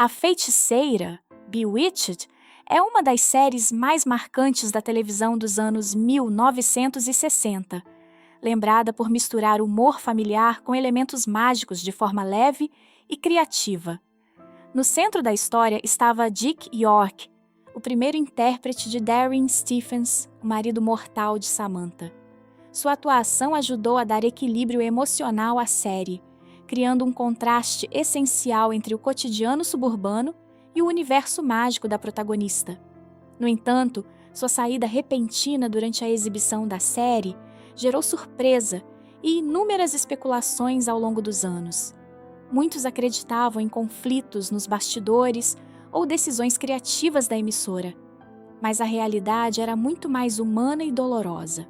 A Feiticeira, Bewitched, é uma das séries mais marcantes da televisão dos anos 1960, lembrada por misturar humor familiar com elementos mágicos de forma leve e criativa. No centro da história estava Dick York, o primeiro intérprete de Darren Stephens, o marido mortal de Samantha. Sua atuação ajudou a dar equilíbrio emocional à série, criando um contraste essencial entre o cotidiano suburbano e o universo mágico da protagonista. No entanto, sua saída repentina durante a exibição da série gerou surpresa e inúmeras especulações ao longo dos anos. Muitos acreditavam em conflitos nos bastidores ou decisões criativas da emissora, mas a realidade era muito mais humana e dolorosa.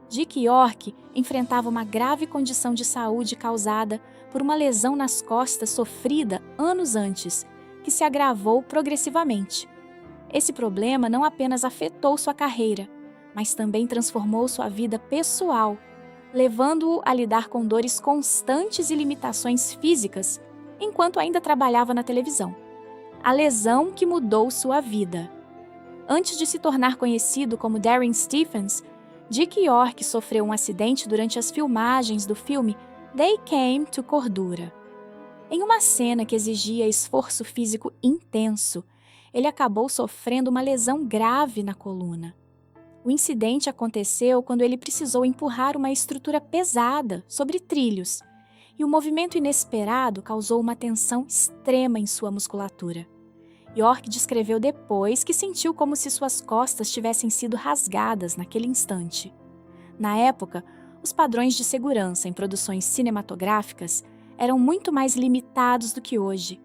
Dick York enfrentava uma grave condição de saúde causada por uma lesão nas costas sofrida anos antes, que se agravou progressivamente. Esse problema não apenas afetou sua carreira, mas também transformou sua vida pessoal, levando-o a lidar com dores constantes e limitações físicas enquanto ainda trabalhava na televisão. A lesão que mudou sua vida. Antes de se tornar conhecido como Darren Stephens, Dick York sofreu um acidente durante as filmagens do filme They Came to Cordura. Em uma cena que exigia esforço físico intenso, ele acabou sofrendo uma lesão grave na coluna. O incidente aconteceu quando ele precisou empurrar uma estrutura pesada sobre trilhos, e o movimento inesperado causou uma tensão extrema em sua musculatura. York descreveu depois que sentiu como se suas costas tivessem sido rasgadas naquele instante. Na época, os padrões de segurança em produções cinematográficas eram muito mais limitados do que hoje,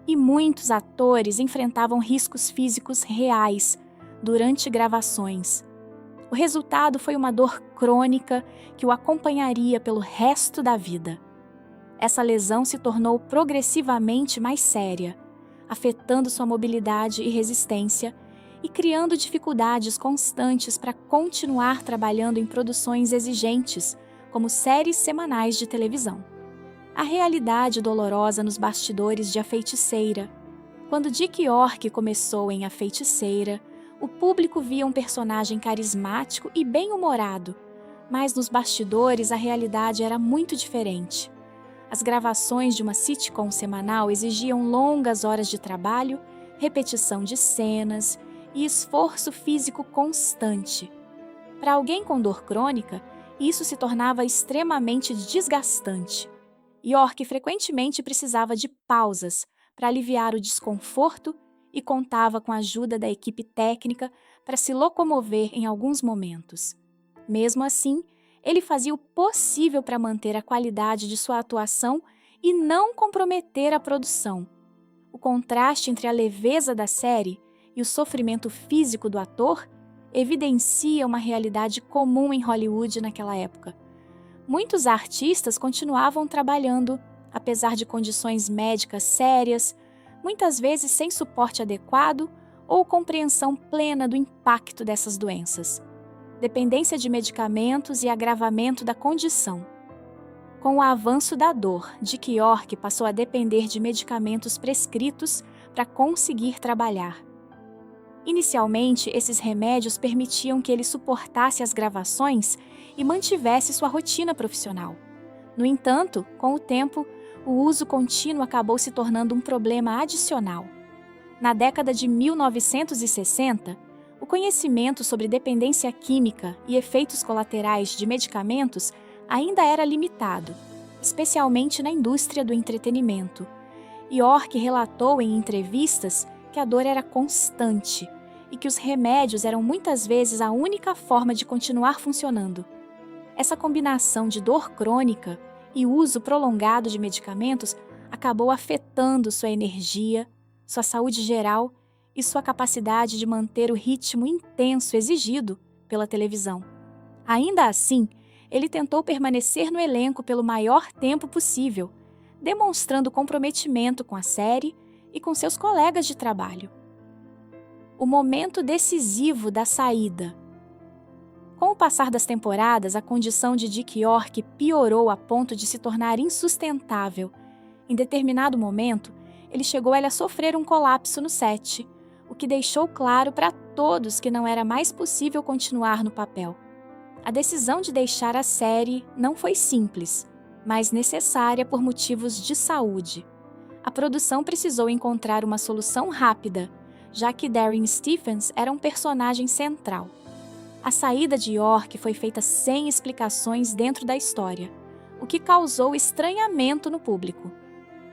e muitos atores enfrentavam riscos físicos reais durante gravações. O resultado foi uma dor crônica que o acompanharia pelo resto da vida. Essa lesão se tornou progressivamente mais séria, afetando sua mobilidade e resistência e criando dificuldades constantes para continuar trabalhando em produções exigentes, como séries semanais de televisão. A realidade dolorosa nos bastidores de A Feiticeira. Quando Dick York começou em A Feiticeira, o público via um personagem carismático e bem-humorado, mas nos bastidores a realidade era muito diferente. As gravações de uma sitcom semanal exigiam longas horas de trabalho, repetição de cenas e esforço físico constante. Para alguém com dor crônica, isso se tornava extremamente desgastante. York frequentemente precisava de pausas para aliviar o desconforto e contava com a ajuda da equipe técnica para se locomover em alguns momentos. Mesmo assim, ele fazia o possível para manter a qualidade de sua atuação e não comprometer a produção. O contraste entre a leveza da série e o sofrimento físico do ator evidencia uma realidade comum em Hollywood naquela época. Muitos artistas continuavam trabalhando, apesar de condições médicas sérias, muitas vezes sem suporte adequado ou compreensão plena do impacto dessas doenças. Dependência de medicamentos e agravamento da condição. Com o avanço da dor, Dick York passou a depender de medicamentos prescritos para conseguir trabalhar. Inicialmente, esses remédios permitiam que ele suportasse as gravações e mantivesse sua rotina profissional. No entanto, com o tempo, o uso contínuo acabou se tornando um problema adicional. Na década de 1960, o conhecimento sobre dependência química e efeitos colaterais de medicamentos ainda era limitado, especialmente na indústria do entretenimento. York relatou em entrevistas que a dor era constante e que os remédios eram muitas vezes a única forma de continuar funcionando. Essa combinação de dor crônica e uso prolongado de medicamentos acabou afetando sua energia, sua saúde geral e sua capacidade de manter o ritmo intenso exigido pela televisão. Ainda assim, ele tentou permanecer no elenco pelo maior tempo possível, demonstrando comprometimento com a série e com seus colegas de trabalho. O momento decisivo da saída. Com o passar das temporadas, a condição de Dick York piorou a ponto de se tornar insustentável. Em determinado momento, ele chegou a sofrer um colapso no set, o que deixou claro para todos que não era mais possível continuar no papel. A decisão de deixar a série não foi simples, mas necessária por motivos de saúde. A produção precisou encontrar uma solução rápida, já que Darren Stephens era um personagem central. A saída de York foi feita sem explicações dentro da história, o que causou estranhamento no público.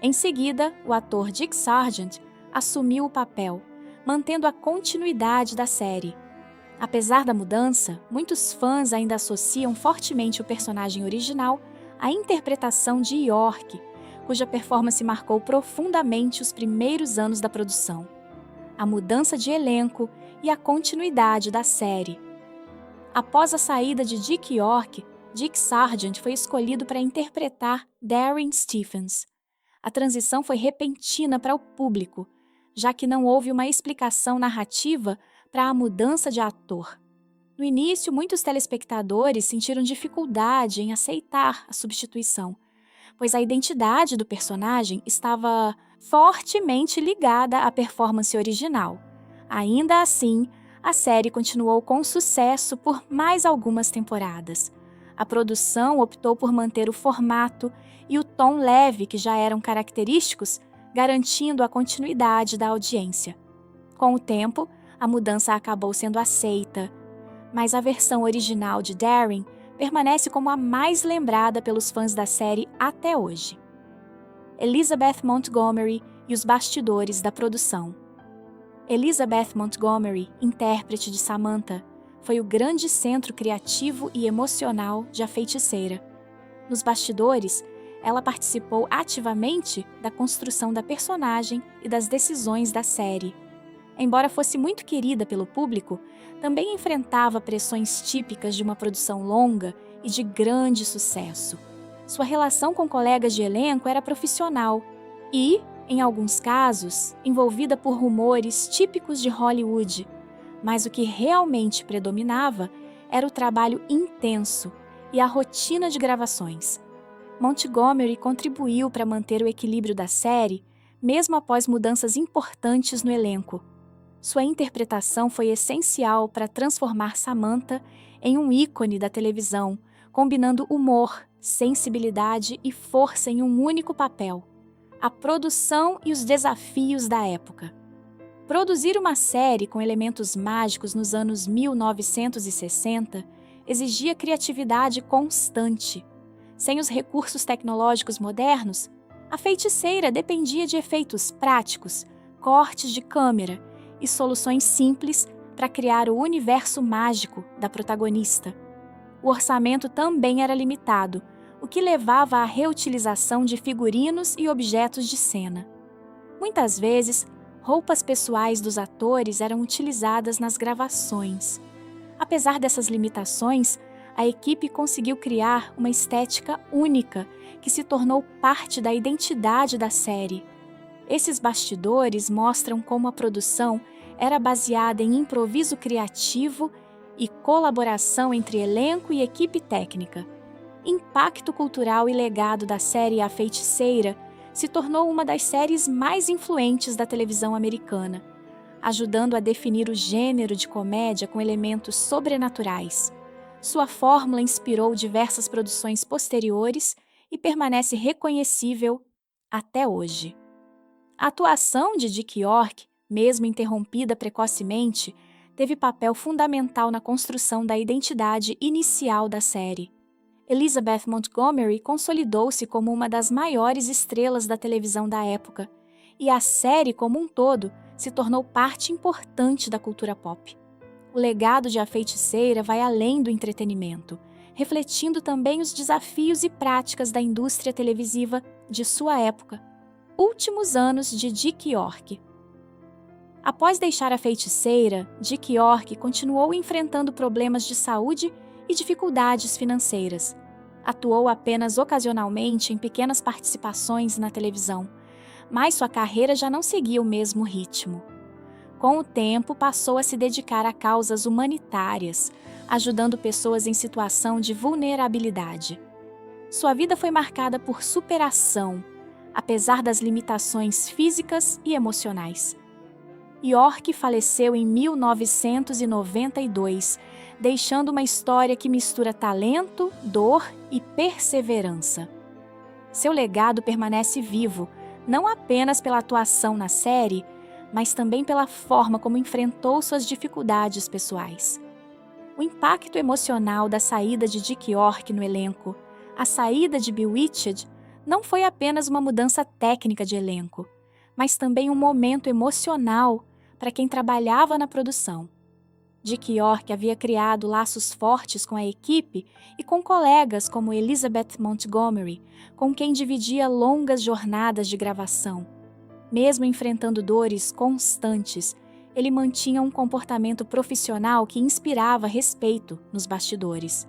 Em seguida, o ator Dick Sargent assumiu o papel, mantendo a continuidade da série. Apesar da mudança, muitos fãs ainda associam fortemente o personagem original à interpretação de York, cuja performance marcou profundamente os primeiros anos da produção. A mudança de elenco e a continuidade da série. Após a saída de Dick York, Dick Sargent foi escolhido para interpretar Darren Stephens. A transição foi repentina para o público, já que não houve uma explicação narrativa para a mudança de ator. No início, muitos telespectadores sentiram dificuldade em aceitar a substituição, pois a identidade do personagem estava fortemente ligada à performance original. Ainda assim, a série continuou com sucesso por mais algumas temporadas. A produção optou por manter o formato e o tom leve que já eram característicos, garantindo a continuidade da audiência. Com o tempo, a mudança acabou sendo aceita, mas a versão original de Darren permanece como a mais lembrada pelos fãs da série até hoje. Elizabeth Montgomery e os bastidores da produção. Elizabeth Montgomery, intérprete de Samantha, foi o grande centro criativo e emocional de A Feiticeira. Nos bastidores, ela participou ativamente da construção da personagem e das decisões da série. Embora fosse muito querida pelo público, também enfrentava pressões típicas de uma produção longa e de grande sucesso. Sua relação com colegas de elenco era profissional e, em alguns casos, envolvida por rumores típicos de Hollywood, mas o que realmente predominava era o trabalho intenso e a rotina de gravações. Montgomery contribuiu para manter o equilíbrio da série, mesmo após mudanças importantes no elenco. Sua interpretação foi essencial para transformar Samantha em um ícone da televisão, combinando humor, sensibilidade e força em um único papel. A produção e os desafios da época. Produzir uma série com elementos mágicos nos anos 1960 exigia criatividade constante. Sem os recursos tecnológicos modernos, A Feiticeira dependia de efeitos práticos, cortes de câmera e soluções simples para criar o universo mágico da protagonista. O orçamento também era limitado, o que levava à reutilização de figurinos e objetos de cena. Muitas vezes, roupas pessoais dos atores eram utilizadas nas gravações. Apesar dessas limitações, a equipe conseguiu criar uma estética única que se tornou parte da identidade da série. Esses bastidores mostram como a produção era baseada em improviso criativo e colaboração entre elenco e equipe técnica. Impacto cultural e legado da série A Feiticeira se tornou uma das séries mais influentes da televisão americana, ajudando a definir o gênero de comédia com elementos sobrenaturais. Sua fórmula inspirou diversas produções posteriores e permanece reconhecível até hoje. A atuação de Dick York, mesmo interrompida precocemente, teve papel fundamental na construção da identidade inicial da série. Elizabeth Montgomery consolidou-se como uma das maiores estrelas da televisão da época, e a série como um todo se tornou parte importante da cultura pop. O legado de A Feiticeira vai além do entretenimento, refletindo também os desafios e práticas da indústria televisiva de sua época. Últimos anos de Dick York. Após deixar A Feiticeira, Dick York continuou enfrentando problemas de saúde e dificuldades financeiras. Atuou apenas ocasionalmente em pequenas participações na televisão, mas sua carreira já não seguia o mesmo ritmo. Com o tempo, passou a se dedicar a causas humanitárias, ajudando pessoas em situação de vulnerabilidade. Sua vida foi marcada por superação, apesar das limitações físicas e emocionais. York faleceu em 1992, deixando uma história que mistura talento, dor e perseverança. Seu legado permanece vivo, não apenas pela atuação na série, mas também pela forma como enfrentou suas dificuldades pessoais. O impacto emocional da saída de Dick York no elenco, a saída de Bewitched, não foi apenas uma mudança técnica de elenco, mas também um momento emocional para quem trabalhava na produção. Dick York havia criado laços fortes com a equipe e com colegas como Elizabeth Montgomery, com quem dividia longas jornadas de gravação. Mesmo enfrentando dores constantes, ele mantinha um comportamento profissional que inspirava respeito nos bastidores.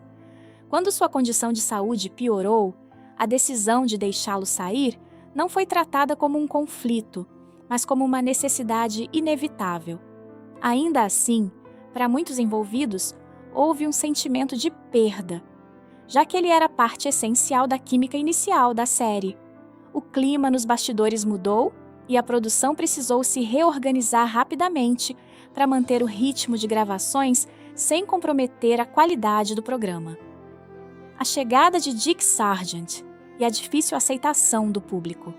Quando sua condição de saúde piorou, a decisão de deixá-lo sair não foi tratada como um conflito, mas como uma necessidade inevitável. Ainda assim, para muitos envolvidos, houve um sentimento de perda, já que ele era parte essencial da química inicial da série. O clima nos bastidores mudou e a produção precisou se reorganizar rapidamente para manter o ritmo de gravações sem comprometer a qualidade do programa. A chegada de Dick Sargent e a difícil aceitação do público.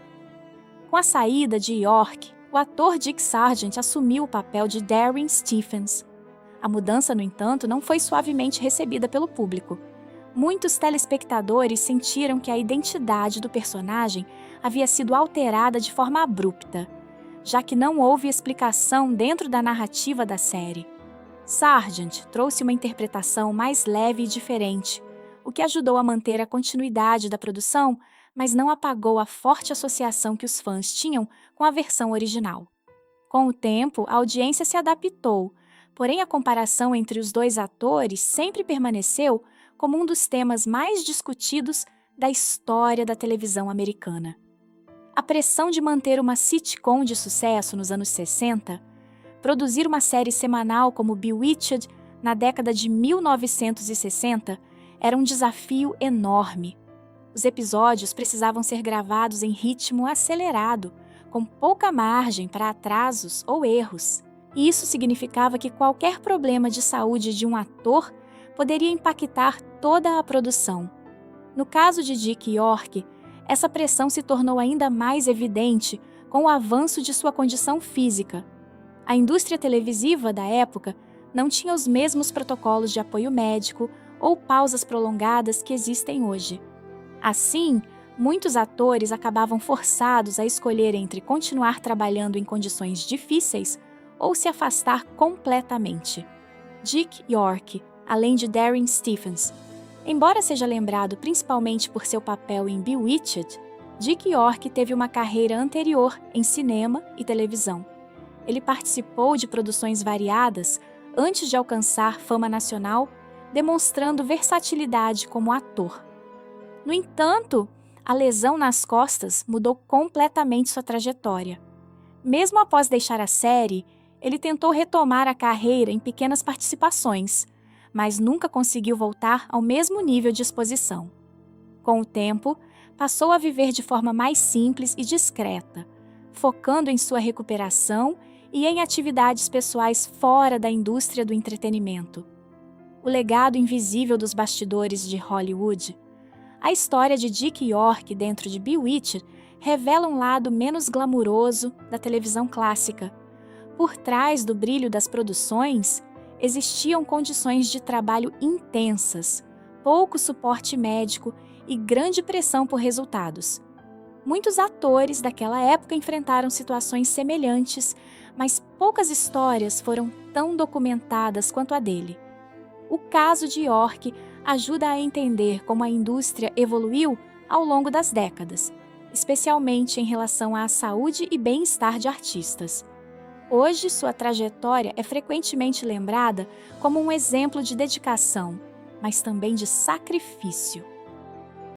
Com a saída de York, o ator Dick Sargent assumiu o papel de Darren Stephens. A mudança, no entanto, não foi suavemente recebida pelo público. Muitos telespectadores sentiram que a identidade do personagem havia sido alterada de forma abrupta, já que não houve explicação dentro da narrativa da série. Sargent trouxe uma interpretação mais leve e diferente, o que ajudou a manter a continuidade da produção, mas não apagou a forte associação que os fãs tinham com a versão original. Com o tempo, a audiência se adaptou, porém a comparação entre os dois atores sempre permaneceu como um dos temas mais discutidos da história da televisão americana. A pressão de manter uma sitcom de sucesso nos anos 60, produzir uma série semanal como Bewitched na década de 1960 era um desafio enorme. Os episódios precisavam ser gravados em ritmo acelerado, com pouca margem para atrasos ou erros. E isso significava que qualquer problema de saúde de um ator poderia impactar toda a produção. No caso de Dick York, essa pressão se tornou ainda mais evidente com o avanço de sua condição física. A indústria televisiva da época não tinha os mesmos protocolos de apoio médico ou pausas prolongadas que existem hoje. Assim, muitos atores acabavam forçados a escolher entre continuar trabalhando em condições difíceis ou se afastar completamente. Dick York, além de Darren Stephens, embora seja lembrado principalmente por seu papel em Bewitched, Dick York teve uma carreira anterior em cinema e televisão. Ele participou de produções variadas antes de alcançar fama nacional, demonstrando versatilidade como ator. No entanto, a lesão nas costas mudou completamente sua trajetória. Mesmo após deixar a série, ele tentou retomar a carreira em pequenas participações, mas nunca conseguiu voltar ao mesmo nível de exposição. Com o tempo, passou a viver de forma mais simples e discreta, focando em sua recuperação e em atividades pessoais fora da indústria do entretenimento. O legado invisível dos bastidores de Hollywood. A história de Dick York dentro de Bewitched revela um lado menos glamuroso da televisão clássica. Por trás do brilho das produções, existiam condições de trabalho intensas, pouco suporte médico e grande pressão por resultados. Muitos atores daquela época enfrentaram situações semelhantes, mas poucas histórias foram tão documentadas quanto a dele. O caso de York ajuda a entender como a indústria evoluiu ao longo das décadas, especialmente em relação à saúde e bem-estar de artistas. Hoje, sua trajetória é frequentemente lembrada como um exemplo de dedicação, mas também de sacrifício.